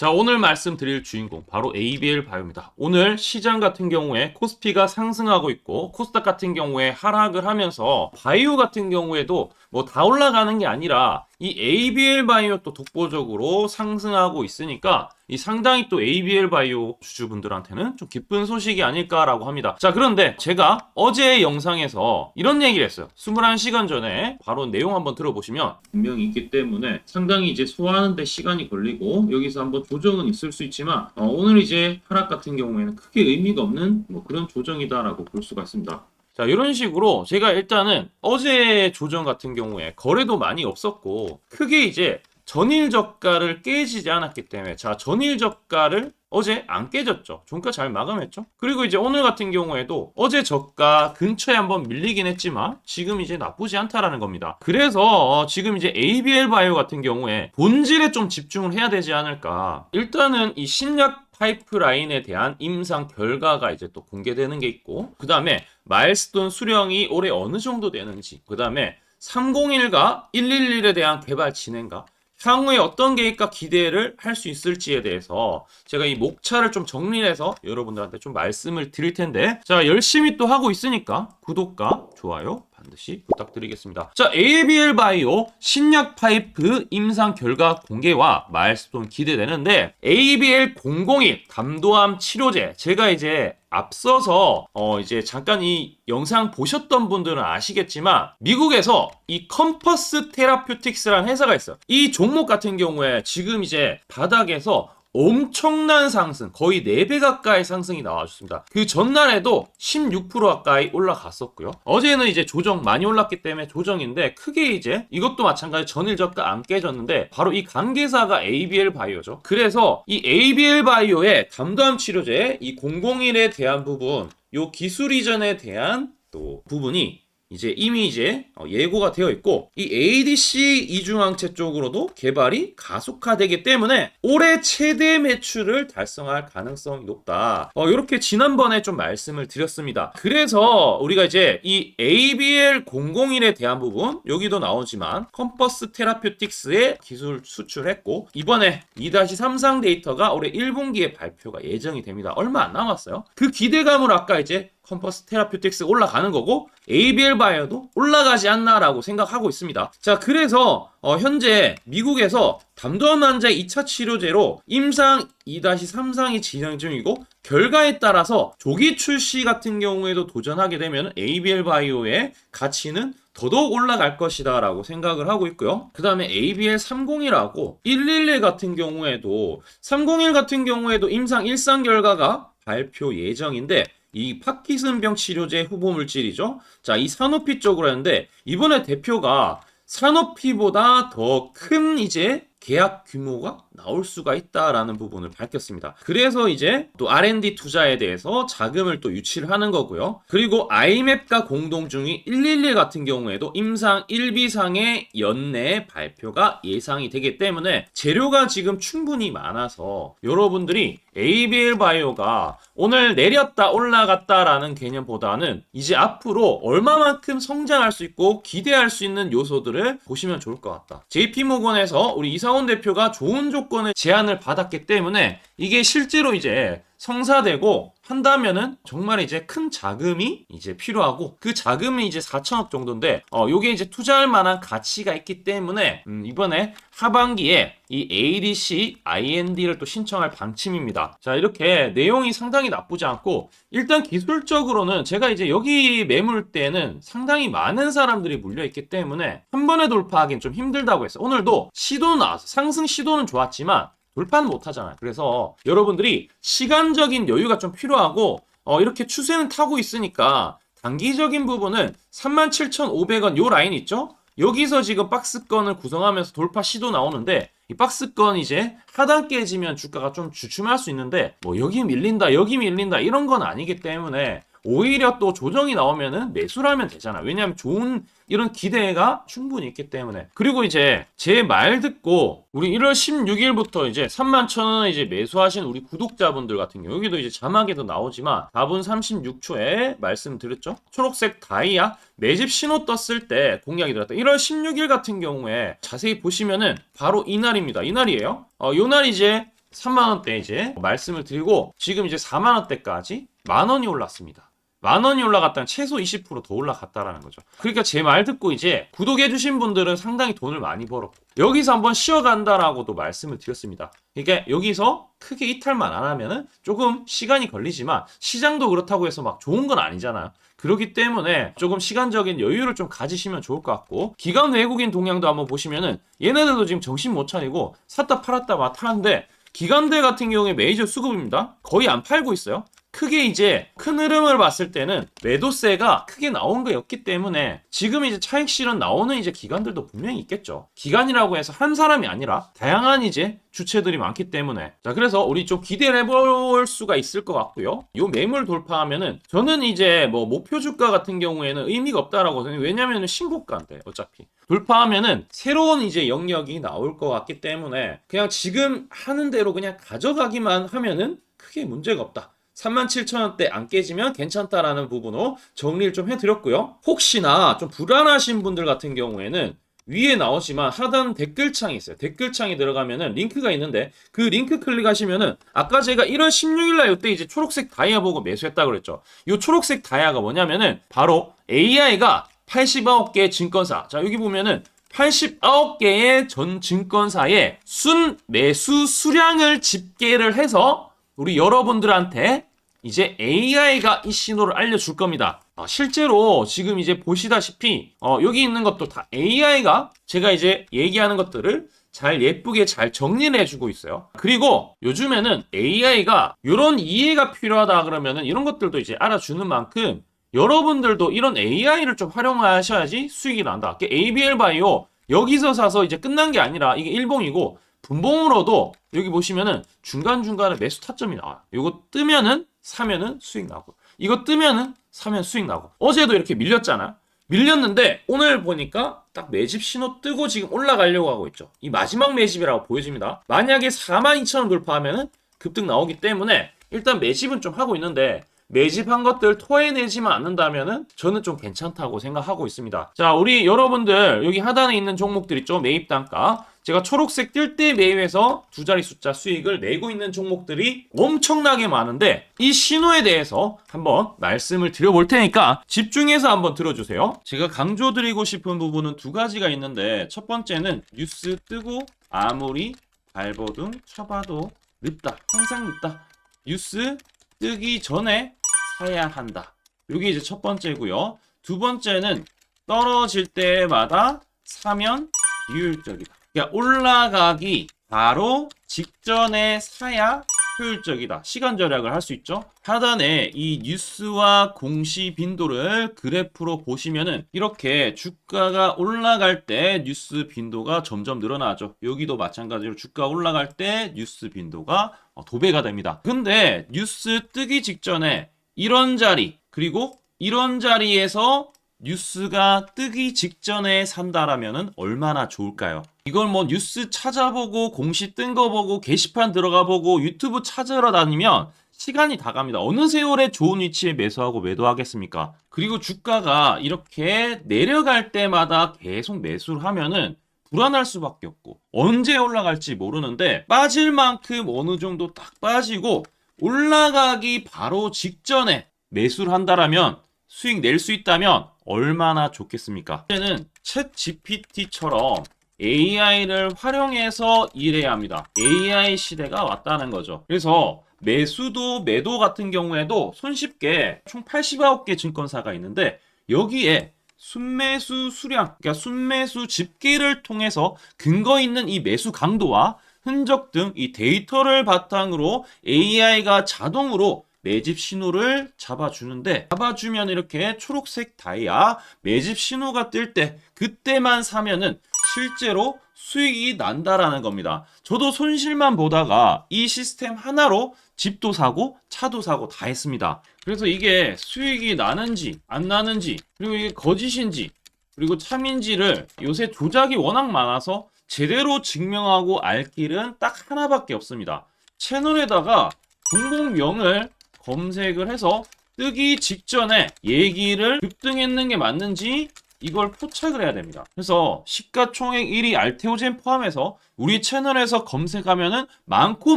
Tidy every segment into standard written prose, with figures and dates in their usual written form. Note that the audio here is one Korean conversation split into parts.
자, 오늘 말씀드릴 주인공 바로 ABL 바이오입니다. 오늘 시장 같은 경우에 코스피가 상승하고 있고 코스닥 같은 경우에 하락을 하면서 바이오 같은 경우에도 뭐 다 올라가는 게 아니라 이 ABL 바이오 또 독보적으로 상승하고 있으니까 이 상당히 또 ABL 바이오 주주분들한테는 좀 기쁜 소식이 아닐까라고 합니다. 자, 그런데 제가 어제 영상에서 이런 얘기를 했어요. 21시간 전에 바로 내용 한번 들어보시면 분명히 있기 때문에 상당히 이제 소화하는 데 시간이 걸리고 여기서 한번 조정은 있을 수 있지만 오늘 이제 하락 같은 경우에는 크게 의미가 없는 뭐 그런 조정이다라고 볼 수가 있습니다. 자, 이런 식으로 제가 일단은 어제 조정 같은 경우에 거래도 많이 없었고 크게 이제 전일 저가를 깨지지 않았기 때문에 자, 전일 저가를 어제 안 깨졌죠. 종가 잘 마감했죠. 그리고 이제 오늘 같은 경우에도 어제 저가 근처에 한번 밀리긴 했지만 지금 이제 나쁘지 않다라는 겁니다. 그래서 지금 이제 ABL 바이오 같은 경우에 본질에 좀 집중을 해야 되지 않을까. 일단은 이 신약 파이프라인에 대한 임상 결과가 이제 또 공개되는 게 있고 그 다음에 마일스톤 수령이 올해 어느 정도 되는지 그 다음에 301과 111에 대한 개발 진행과 향후에 어떤 계획과 기대를 할 수 있을지에 대해서 제가 이 목차를 좀 정리해서 여러분들한테 좀 말씀을 드릴 텐데 자, 열심히 또 하고 있으니까 구독과 좋아요 반드시 부탁드리겠습니다. 자, ABL 바이오 신약 파이프 임상 결과 공개와 마일스톤 기대되는데 ABL001 담도암 치료제 제가 이제 앞서서 이제 잠깐 이 영상 보셨던 분들은 아시겠지만 미국에서 이 컴퍼스 테라퓨틱스라는 회사가 있어요. 이 종목 같은 경우에 지금 이제 바닥에서 엄청난 상승, 거의 4배 가까이 상승이 나와줬습니다. 그 전날에도 16% 가까이 올라갔었고요. 어제는 이제 조정 많이 올랐기 때문에 조정인데 크게 이제 이것도 마찬가지 전일 저가 안 깨졌는데 바로 이 관계사가 ABL 바이오죠. 그래서 이 ABL 바이오의 담도암 치료제 이 001에 대한 부분, 요 기술 이전에 대한 또 부분이 이제 이미 이제 예고가 되어 있고 이 ADC 이중항체 쪽으로도 개발이 가속화되기 때문에 올해 최대 매출을 달성할 가능성이 높다. 이렇게 지난번에 좀 말씀을 드렸습니다. 그래서 우리가 이제 이 ABL001에 대한 부분 여기도 나오지만 컴퍼스 테라퓨틱스의 기술 수출했고 이번에 2-33 데이터가 올해 1분기에 발표가 예정이 됩니다. 얼마 안 남았어요. 그 기대감으로 아까 이제 컴퍼스 테라퓨틱스 올라가는 거고 ABL 바이오도 올라가지 않나라고 생각하고 있습니다. 자, 그래서 현재 미국에서 담도암 환자의 2차 치료제로 임상 2-3상이 진행 중이고 결과에 따라서 조기 출시 같은 경우에도 도전하게 되면 ABL 바이오의 가치는 더더욱 올라갈 것이다 라고 생각을 하고 있고요. 그 다음에 ABL301하고 111 같은 경우에도 301 같은 경우에도 임상 1상 결과가 발표 예정인데 이 파키슨병 치료제 후보 물질이죠. 자, 이 사노피 쪽으로 했는데 이번에 대표가 사노피보다 더 큰 이제 계약 규모가 나올 수가 있다라는 부분을 밝혔습니다. 그래서 이제 또 R&D 투자에 대해서 자금을 또 유치를 하는 거고요. 그리고 IMAP과 공동 중인 111 같은 경우에도 임상 1비상의 연내 발표가 예상이 되기 때문에 재료가 지금 충분히 많아서 여러분들이 ABL 바이오가 오늘 내렸다 올라갔다라는 개념보다는 이제 앞으로 얼마만큼 성장할 수 있고 기대할 수 있는 요소들을 보시면 좋을 것 같다. JP모건에서 우리 이상원 대표가 좋은 조건을 제안을 받았기 때문에 이게 실제로 이제 성사되고 한다면은 정말 이제 큰 자금이 이제 필요하고 그 자금이 이제 4천억 정도인데 요게 이제 투자할 만한 가치가 있기 때문에 이번에 하반기에 이 ADC IND를 또 신청할 방침입니다. 자, 이렇게 내용이 상당히 나쁘지 않고 일단 기술적으로는 제가 이제 여기 매물대는 상당히 많은 사람들이 물려있기 때문에 한 번에 돌파하기는 좀 힘들다고 했어요. 오늘도 시도 나왔어. 상승 시도는 좋았지만 돌파는 못하잖아요. 그래서 여러분들이 시간적인 여유가 좀 필요하고 이렇게 추세는 타고 있으니까 단기적인 부분은 37,500원 요 라인 있죠? 여기서 지금 박스권을 구성하면서 돌파 시도 나오는데 이 박스권 이제 하단 깨지면 주가가 좀 주춤할 수 있는데 뭐 여기 밀린다 여기 밀린다 이런 건 아니기 때문에 오히려 또 조정이 나오면은 매수를 하면 되잖아. 왜냐하면 좋은 이런 기대가 충분히 있기 때문에. 그리고 이제 제 말 듣고 우리 1월 16일부터 이제 31,000원에 이제 매수하신 우리 구독자분들 같은 경우 여기도 이제 자막에도 나오지만 4분 36초에 말씀드렸죠. 초록색 다이아 매집 신호 떴을 때 공략이 들었다. 1월 16일 같은 경우에 자세히 보시면은 바로 이날입니다. 이날이에요. 요 날 이제 3만원대 이제 말씀을 드리고 지금 이제 4만원대까지 만원이 올랐습니다. 만원이 올라갔다는 최소 20% 더 올라갔다라는 거죠. 그러니까 제 말 듣고 이제 구독해주신 분들은 상당히 돈을 많이 벌었고 여기서 한번 쉬어간다라고도 말씀을 드렸습니다. 그러니까 여기서 크게 이탈만 안 하면은 조금 시간이 걸리지만 시장도 그렇다고 해서 막 좋은 건 아니잖아요. 그렇기 때문에 조금 시간적인 여유를 좀 가지시면 좋을 것 같고 기관 외국인 동향도 한번 보시면은 얘네들도 지금 정신 못 차리고 샀다 팔았다 막 하는데 기관들 같은 경우에 메이저 수급입니다. 거의 안 팔고 있어요. 크게 이제 큰 흐름을 봤을 때는 매도세가 크게 나온 게 없기 때문에 지금 이제 차익 실현 나오는 이제 기관들도 분명히 있겠죠. 기관이라고 해서 한 사람이 아니라 다양한 이제 주체들이 많기 때문에 자 그래서 우리 좀 기대를 해볼 수가 있을 것 같고요. 요 매물 돌파하면은 저는 이제 뭐 목표 주가 같은 경우에는 의미가 없다라고 생각해요. 왜냐면은 신고가인데 어차피 돌파하면은 새로운 이제 영역이 나올 것 같기 때문에 그냥 지금 하는 대로 그냥 가져가기만 하면은 크게 문제가 없다. 37,000원대 안 깨지면 괜찮다라는 부분으로 정리를 좀 해드렸고요. 혹시나 좀 불안하신 분들 같은 경우에는 위에 나오지만 하단 댓글창이 있어요. 댓글창에 들어가면은 링크가 있는데 그 링크 클릭하시면은 아까 제가 1월 16일날 이때 이제 초록색 다이아 보고 매수했다고 그랬죠. 이 초록색 다이아가 뭐냐면은 바로 AI가 89개 증권사 자 여기 보면은 89개의 전 증권사의 순 매수 수량을 집계를 해서 우리 여러분들한테 이제 AI가 이 신호를 알려줄 겁니다. 실제로 지금 이제 보시다시피 여기 있는 것도 다 AI가 제가 이제 얘기하는 것들을 잘 예쁘게 잘 정리를 해주고 있어요. 그리고 요즘에는 AI가 이런 이해가 필요하다 그러면은 이런 것들도 이제 알아주는 만큼 여러분들도 이런 AI를 좀 활용하셔야지 수익이 난다. ABL 바이오 여기서 사서 이제 끝난 게 아니라 이게 일봉이고 분봉으로도 여기 보시면은 중간중간에 매수 타점이 나와요. 이거 뜨면은 사면은 수익 나고 이거 뜨면은 사면 수익 나고 어제도 이렇게 밀렸잖아. 밀렸는데 오늘 보니까 딱 매집 신호 뜨고 지금 올라가려고 하고 있죠. 이 마지막 매집이라고 보여집니다. 만약에 42,000원 돌파하면은 급등 나오기 때문에 일단 매집은 좀 하고 있는데 매집한 것들 토해내지만 않는다면은 저는 좀 괜찮다고 생각하고 있습니다. 자, 우리 여러분들 여기 하단에 있는 종목들 있죠? 매입 단가. 제가 초록색 뜰 때 매입해서 두 자리 숫자 수익을 내고 있는 종목들이 엄청나게 많은데 이 신호에 대해서 한번 말씀을 드려볼 테니까 집중해서 한번 들어주세요. 제가 강조드리고 싶은 부분은 두 가지가 있는데 첫 번째는 뉴스 뜨고 아무리 발버둥 쳐봐도 늦다. 항상 늦다. 뉴스 뜨기 전에 사야 한다. 이게 이제 첫 번째고요. 두 번째는 떨어질 때마다 사면 비효율적이다. 그러니까 올라가기 바로 직전에 사야 효율적이다. 시간 절약을 할 수 있죠. 하단에 이 뉴스와 공시 빈도를 그래프로 보시면은 이렇게 주가가 올라갈 때 뉴스 빈도가 점점 늘어나죠. 여기도 마찬가지로 주가 올라갈 때 뉴스 빈도가 도배가 됩니다. 근데 뉴스 뜨기 직전에 이런 자리 그리고 이런 자리에서 뉴스가 뜨기 직전에 산다라면은 얼마나 좋을까요? 이걸 뭐 뉴스 찾아보고 공시 뜬 거 보고 게시판 들어가 보고 유튜브 찾으러 다니면 시간이 다 갑니다. 어느 세월에 좋은 위치에 매수하고 매도하겠습니까? 그리고 주가가 이렇게 내려갈 때마다 계속 매수를 하면은 불안할 수밖에 없고 언제 올라갈지 모르는데 빠질 만큼 어느 정도 딱 빠지고 올라가기 바로 직전에 매수를 한다라면 수익 낼 수 있다면 얼마나 좋겠습니까? 이제는 챗 GPT처럼 AI를 활용해서 일해야 합니다. AI 시대가 왔다는 거죠. 그래서 매수도 매도 같은 경우에도 손쉽게 총 89개 증권사가 있는데 여기에 순매수 수량, 그러니까 순매수 집계를 통해서 근거 있는 이 매수 강도와 흔적 등 이 데이터를 바탕으로 AI가 자동으로 매집 신호를 잡아주는데 잡아주면 이렇게 초록색 다이아 매집 신호가 뜰 때 그때만 사면은 실제로 수익이 난다라는 겁니다. 저도 손실만 보다가 이 시스템 하나로 집도 사고 차도 사고 다 했습니다. 그래서 이게 수익이 나는지 안 나는지 그리고 이게 거짓인지 그리고 참인지를 요새 조작이 워낙 많아서 제대로 증명하고 알 길은 딱 하나밖에 없습니다. 채널에다가 종목명을 검색을 해서 뜨기 직전에 얘기를 급등했는 게 맞는지 이걸 포착을 해야 됩니다. 그래서 시가총액 1위 알테오젠 포함해서 우리 채널에서 검색하면은 많고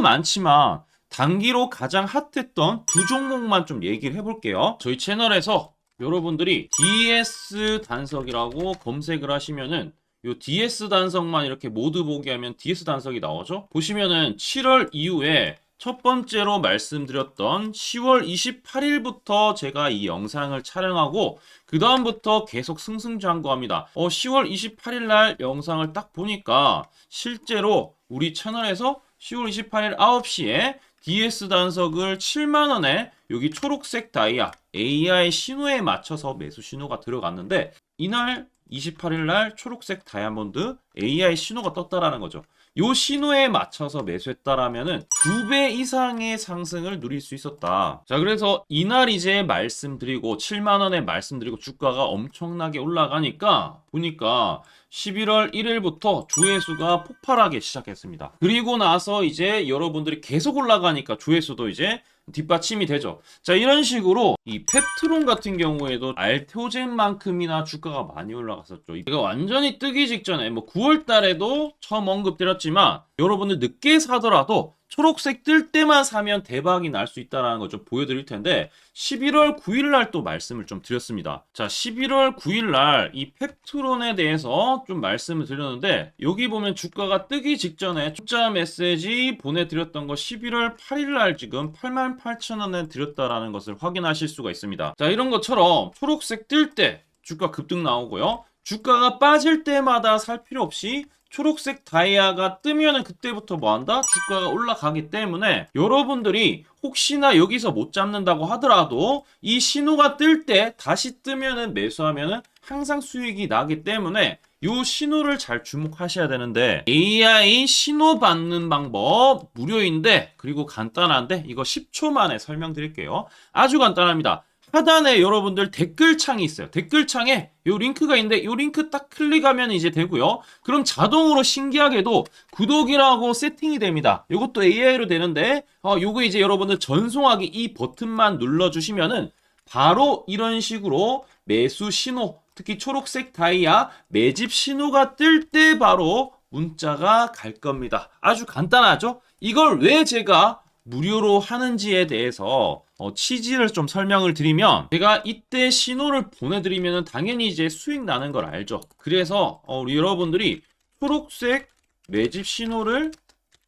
많지만 단기로 가장 핫했던 두 종목만 좀 얘기를 해볼게요. 저희 채널에서 여러분들이 DS 단석이라고 검색을 하시면은 요 DS 단석만 이렇게 모두 보기 하면 DS 단석이 나오죠. 보시면은 7월 이후에 첫 번째로 말씀드렸던 10월 28일부터 제가 이 영상을 촬영하고 그 다음부터 계속 승승장구합니다. 10월 28일 날 영상을 딱 보니까 실제로 우리 채널에서 10월 28일 9시에 DS 단석을 7만원에 여기 초록색 다이아 AI 신호에 맞춰서 매수 신호가 들어갔는데 이날 28일 날 초록색 다이아몬드 AI 신호가 떴다라는 거죠. 요 신호에 맞춰서 매수했다라면은 2배 이상의 상승을 누릴 수 있었다. 자, 그래서 이날 이제 말씀드리고 7만 원에 말씀드리고 주가가 엄청나게 올라가니까 보니까 11월 1일부터 조회수가 폭발하기 시작했습니다. 그리고 나서 이제 여러분들이 계속 올라가니까 조회수도 이제 뒷받침이 되죠. 자, 이런 식으로 이 펩트론 같은 경우에도 알테오젠만큼이나 주가가 많이 올라갔었죠. 이거 완전히 뜨기 직전에 뭐 9월 달에도 처음 언급드렸지만 여러분들 늦게 사더라도 초록색 뜰 때만 사면 대박이 날 수 있다는 거 좀 보여드릴 텐데 11월 9일 날 또 말씀을 좀 드렸습니다. 자, 11월 9일 날 이 펩트론에 대해서 좀 말씀을 드렸는데 여기 보면 주가가 뜨기 직전에 투자 메시지 보내드렸던 거 11월 8일 날 지금 88,000원에 드렸다라는 것을 확인하실 수가 있습니다. 자, 이런 것처럼 초록색 뜰 때 주가 급등 나오고요. 주가가 빠질 때마다 살 필요 없이 초록색 다이아가 뜨면은 그때부터 뭐한다? 주가가 올라가기 때문에 여러분들이 혹시나 여기서 못 잡는다고 하더라도 이 신호가 뜰 때 다시 뜨면은 매수하면은 항상 수익이 나기 때문에 요 신호를 잘 주목하셔야 되는데 AI 신호 받는 방법 무료인데 그리고 간단한데 이거 10초 만에 설명드릴게요. 아주 간단합니다. 하단에 여러분들 댓글창이 있어요. 댓글창에 요 링크가 있는데 요 링크 딱 클릭하면 이제 되고요. 그럼 자동으로 신기하게도 구독이라고 세팅이 됩니다. 요것도 AI로 되는데 요거 이제 여러분들 전송하기 이 버튼만 눌러주시면은 바로 이런 식으로 매수 신호 특히 초록색 다이아 매집 신호가 뜰 때 바로 문자가 갈 겁니다. 아주 간단하죠? 이걸 왜 제가 무료로 하는지에 대해서 취지를 좀 설명을 드리면 제가 이때 신호를 보내드리면 당연히 이제 수익 나는 걸 알죠. 그래서 우리 여러분들이 초록색 매집 신호를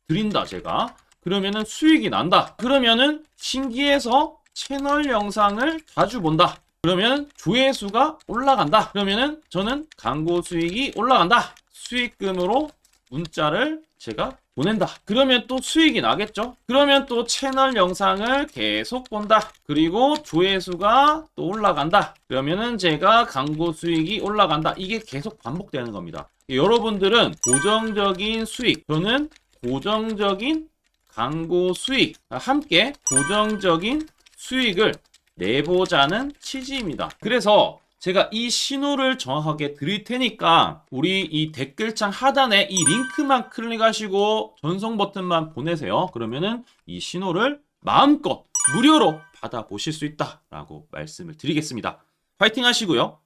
드린다 제가 그러면은 수익이 난다. 그러면은 신기해서 채널 영상을 자주 본다. 그러면 조회수가 올라간다. 그러면은 저는 광고 수익이 올라간다. 수익금으로 문자를 제가 보낸다. 그러면 또 수익이 나겠죠? 그러면 또 채널 영상을 계속 본다. 그리고 조회수가 또 올라간다. 그러면은 제가 광고 수익이 올라간다. 이게 계속 반복되는 겁니다. 여러분들은 고정적인 수익, 저는 고정적인 광고 수익, 함께 고정적인 수익을 내보자는 취지입니다. 그래서 제가 이 신호를 정확하게 드릴 테니까 우리 이 댓글창 하단에 이 링크만 클릭하시고 전송 버튼만 보내세요. 그러면은 이 신호를 마음껏 무료로 받아보실 수 있다라고 말씀을 드리겠습니다. 파이팅 하시고요.